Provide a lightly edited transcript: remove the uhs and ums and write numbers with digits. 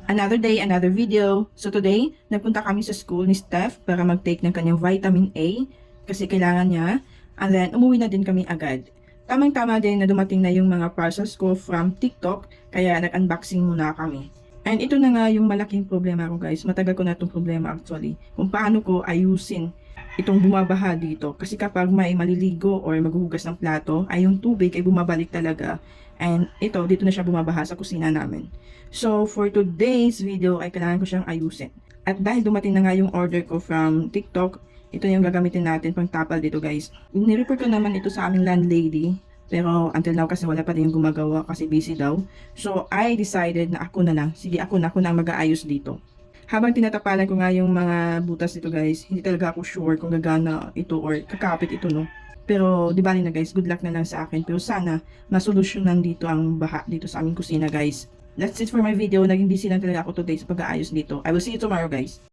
Another day, another video. So today, nagpunta kami sa school ni Steph para mag-take ng kanyang vitamin A kasi kailangan niya. And then, umuwi na din kami agad. Tamang-tama din na dumating na yung mga parcels ko from TikTok, kaya nag-unboxing muna kami. And ito na nga yung malaking problema ko guys. Matagal ko na itong problema actually. Kung paano ko ayusin itong bumabaha dito. Kasi kapag may maliligo or maghuhugas ng plato, ay yung tubig ay bumabalik talaga. And ito, dito na siya bumabaha sa kusina namin. So, for today's video ay kailangan ko siyang ayusin. At dahil dumating na nga yung order ko from TikTok, ito yung gagamitin natin pang tapal dito guys. Nireport ko naman ito sa aming landlady. Pero until now kasi wala pa rin yung gumagawa kasi busy daw. So, I decided na ako na lang. Sige, ako na ang mag-aayos dito. Habang tinatapalan ko nga yung mga butas dito guys, hindi talaga ako sure kung gagana ito or kakapit ito no. Pero di bali na guys, good luck na lang sa akin. Pero sana masolusyonan dito ang baha dito sa aming kusina guys. That's it for my video. Naging busy lang talaga ako today sa pag-aayos dito. I will see you tomorrow guys.